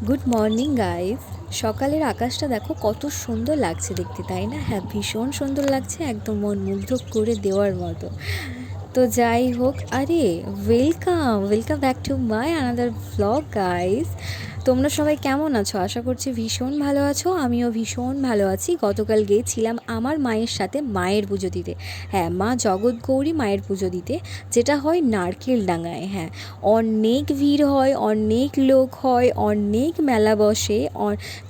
Good morning guys. সকালের আকাশটা দেখো কত সুন্দর লাগছে দেখতে, তাই না? হ্যাঁ, ভীষণ সুন্দর লাগছে, একদম মন মুগ্ধ করে দেওয়ার মতো। তো যাই হোক, আরে welcome welcome back to my another blog guys. তোমরা সবাই কেমন আছো? আশা করছি ভীষণ ভালো আছো। আমিও ভীষণ ভালো আছি। গতকাল গিয়েছিলাম আমার মায়ের সাথে মায়ের পুজো দিতে। হ্যাঁ, মা জগৎগৌরী মায়ের পুজো দিতে, যেটা হয় নারকেল ডাঙায়। হ্যাঁ, অনেক ভিড় হয়, অনেক লোক হয়, অনেক মেলা বসে,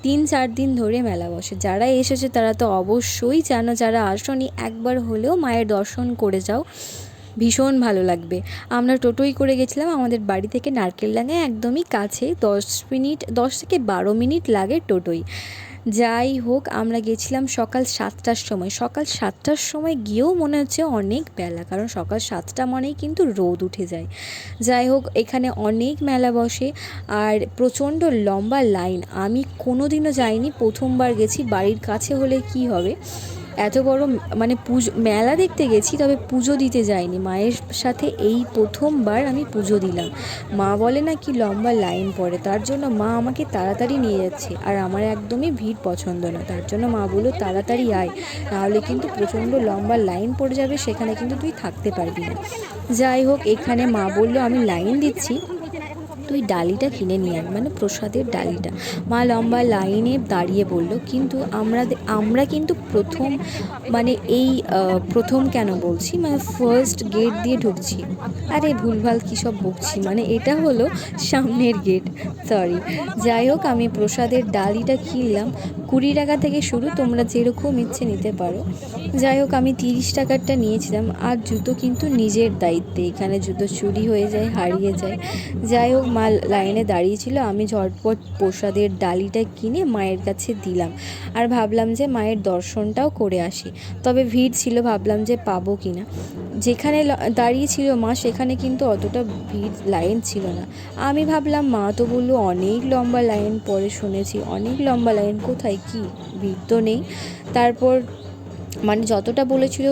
3-4 দিন ধরে মেলা বসে। যারা এসেছে তারা তো অবশ্যই জানো, যারা আসনি একবার হলেও মায়ের দর্শন করে যাও, ভীষণ ভালো লাগবে। আমরা টোটোই করে গেছিলাম, আমাদের বাড়ি থেকে নারকেলডাঙ্গায় একদমই কাছে, 10 থেকে 12 মিনিট লাগে টোটোই। যাই হোক, আমরা গেছিলাম সকাল 7টার সময়। সকাল 7টার সময় গিয়েও মনে হচ্ছে অনেক বেলা, কারণ সকাল 7টা মানেই কিন্তু রোদ উঠে যায়। যাই হোক, এখানে অনেক মেলা বসে আর প্রচণ্ড লম্বা লাইন। আমি কোনো দিনও যাইনি, প্রথমবার গেছি। বাড়ির কাছে হলে কি হবে, এত বড় মানে পুজো মেলা দেখতে গেছি, তবে পুজো দিতে যাইনি। মায়ের সাথে এই প্রথমবার আমি পুজো দিলাম। মা বলে না কি লম্বা লাইন পড়ে, তার জন্য মা আমাকে তাড়াতাড়ি নিয়ে যাচ্ছে। আর আমার একদমই ভিড় পছন্দ না, তার জন্য মা বললো তাড়াতাড়ি আয়, নাহলে কিন্তু প্রচণ্ড লম্বা লাইন পড়ে যাবে, সেখানে কিন্তু তুই থাকতে পারবি না। যাই হোক, এখানে মা বললো আমি লাইন দিচ্ছি, তুই ডালিটা কিনে নিয়ে আন, মানে প্রসাদের ডালিটা। মা লম্বা লাইনে দাঁড়িয়ে পড়লো, কিন্তু আমরা কিন্তু প্রথম, মানে এই প্রথম কেন বলছি, মানে ফার্স্ট গেট দিয়ে ঢুকছি। আরে ভুলভাল কী সব বকছি, মানে এটা হলো সামনের গেট, সরি। যাই হোক, আমি প্রসাদের ডালিটা কিনলাম। 20 টাকা থেকে শুরু, তোমরা যেরকম ইচ্ছে নিতে পারো। যাই হোক, আমি 30 টাকারটা নিয়েছিলাম। আর জুতো কিন্তু নিজের দায়িত্বে, এখানে জুতো চুরি হয়ে যায়, হারিয়ে যায়। যাই হোক, মা লাইনে দাঁড়িয়েছিল, আমি ঝটপট প্রসাদের ডালিটা কিনে মায়ের কাছে দিলাম। আর ভাবলাম যে মায়ের দর্শনটাও করে আসি। তবে ভিড় ছিল, ভাবলাম যে পাবো কি না। যেখানে দাঁড়িয়েছিল মা, সেখানে কিন্তু অতটা ভিড় লাইন ছিল না। আমি ভাবলাম, মা তো বললো অনেক লম্বা লাইন, পরে শুনেছি অনেক লম্বা লাইন, কোথায় কি ভিড় তো নেই। তারপর মানে যতটা বলেছিল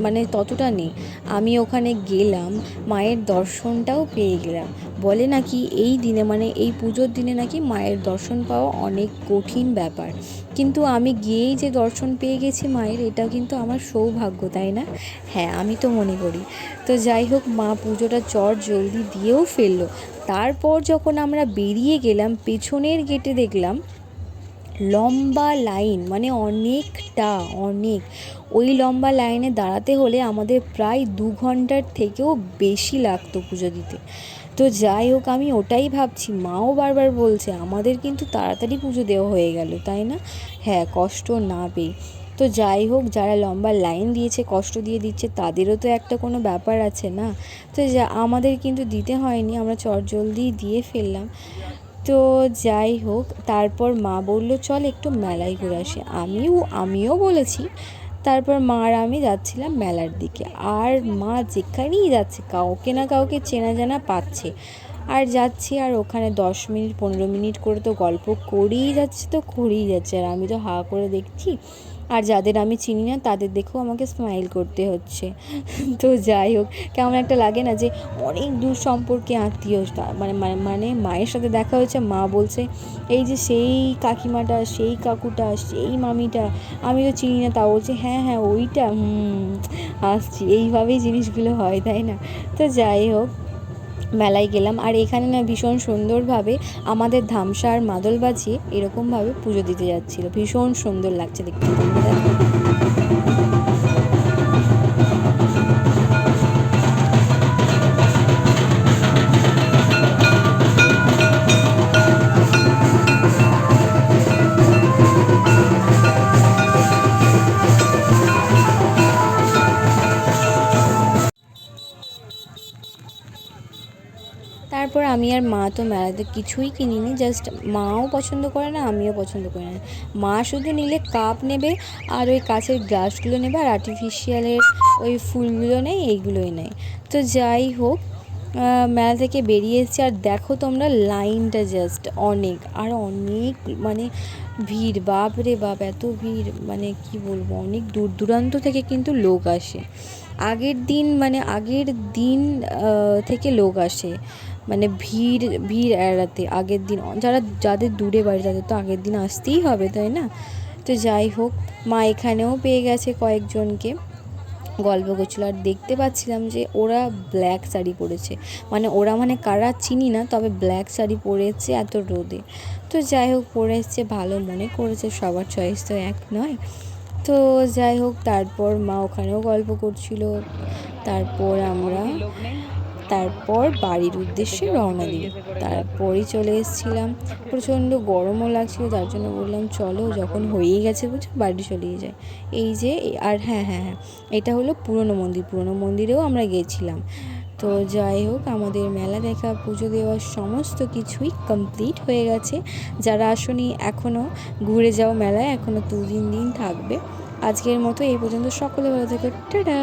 মানে ততটা নেই। আমি ওখানে গেলাম, মায়ের দর্শনটাও পেয়ে গেলাম। বলে নাকি এই দিনে, মানে এই পুজোর দিনে নাকি মায়ের দর্শন পাওয়া অনেক কঠিন ব্যাপার, কিন্তু আমি গিয়েই যে দর্শন পেয়ে গেছি মায়ের, এটা কিন্তু আমার সৌভাগ্য, তাই না? হ্যাঁ, আমি তো মনে করি। তো যাই হোক, মা পুজোটা জলদি দিয়েও ফেললো। তারপর যখন আমরা বেরিয়ে গেলাম, পেছনের গেটে দেখলাম লম্বা লাইন, মানে অনেক। ওই লম্বা লাইনে দাঁড়াতে হলে আমাদের প্রায় 2 ঘন্টার থেকেও বেশি লাগতো পুজো দিতে। তো যাই হোক, আমি ওটাই ভাবছি, মাও বারবার বলছে আমাদের কিন্তু তাড়াতাড়ি পুজো দেওয়া হয়ে গেল, তাই না? হ্যাঁ, কষ্ট না পেয়ে। তো যাই হোক, যারা লম্বা লাইন দিয়েছে, কষ্ট দিয়ে দিচ্ছে, তাদেরও তো একটা কোনো ব্যাপার আছে না। তো আমাদের কিন্তু দিতে হয়নি, আমরা জলদি দিয়ে ফেললাম। তো যাই হোক, তারপর মা বললো চল একটু মেলায় ঘুরে আসি। আমিও বলেছি। তারপর মা আর আমি যাচ্ছিলাম মেলার দিকে, আর মা যেখানেই যাচ্ছে কাউকে না কাউকে চেনা জানা পাচ্ছে। আর যাচ্ছি, আর ওখানে 10 মিনিট 15 মিনিট করে তো গল্প করেই যাচ্ছে, আর আমি তো হা করে দেখছি। আর যাদের আমি চিনি না তাদের দেখেও আমাকে স্মাইল করতে হচ্ছে। তো যাই হোক, কেমন একটা লাগে না যে অনেক দূর সম্পর্কে আত্মীয়, মানে মানে মানে মায়ের সাথে দেখা হয়েছে, মা বলছে এই যে সেই কাকিমাটা, সেই কাকুটা, সেই মামিটা, আমি তো চিনি না, তা বলছে হ্যাঁ হ্যাঁ ওইটা, আসছি। এইভাবেই জিনিসগুলো হয়, তাই না? তো যাই হোক, মেলায় গেলাম। আর এখানে না ভীষণ সুন্দরভাবে আমাদের ধামসা আর মাদল বাজিয়ে এরকমভাবে পুজো দিতে যাচ্ছিলো, ভীষণ সুন্দর লাগছে দেখতে। তোমরা দেখো। তারপর আমি আর মা তো মেলাতে কিছুই কিনিনি, জাস্ট মাও পছন্দ করে না, আমিও পছন্দ করি না। মা শুধু নিলে কাপ নেবে, আর ওই কাঁচের গ্লাসগুলো নেবে, আর আর্টিফিশিয়ালের ওই ফুলগুলো নেয়, এইগুলোই নেয়। তো যাই হোক, মেলা থেকে বেরিয়ে এসেছি, আর দেখো তোমরা লাইনটা জাস্ট অনেক, মানে ভিড়, বাপ রে বাপ, এত ভিড়, মানে কি বলবো, অনেক দূর দূরান্ত থেকে কিন্তু লোক আসে। আগের দিন থেকে লোক আসে, মানে ভিড় ভিড় এড়াতে আগের দিন যাদের দূরে বাড়ি তাদের তো আগের দিন আসতেই হবে, তাই না? তো যাই হোক, মা এখানেও পেয়ে গেছে কয়েকজনকে, গল্প করছিল। আর দেখতে পাচ্ছিলাম যে ওরা ব্ল্যাক শাড়ি পরেছে, মানে ওরা মানে কারা চিনি না, তবে ব্ল্যাক শাড়ি পরেছে এত রোদে। তো যাই হোক, পরে এসছে, ভালো মনে করেছে, সবার চয়েস তো এক নয়। তো যাই হোক, তারপর মা ওখানেও গল্প করছিল। তারপর বাড়ির উদ্দেশ্যে রওনা দিই। তারপরই চলে এসেছিলাম, প্রচণ্ড গরমও লাগছিল, তার জন্য বললাম চলো, যখন হয়েই গেছে বুঝো বাড়ি চলেই যায়। এই যে, আর হ্যাঁ হ্যাঁ হ্যাঁ, এটা হলো পুরনো মন্দিরেও আমরা গেছিলাম। তো যাই হোক, আমাদের মেলা দেখা, পুজো দেওয়া সমস্ত কিছুই কমপ্লিট হয়ে গেছে। যারা আসনি এখনও ঘুরে যাও মেলায়, এখনও 2-3 দিন থাকবে। আজকের মতো এই পর্যন্ত, সকলে ভালো থেকো, টাটা।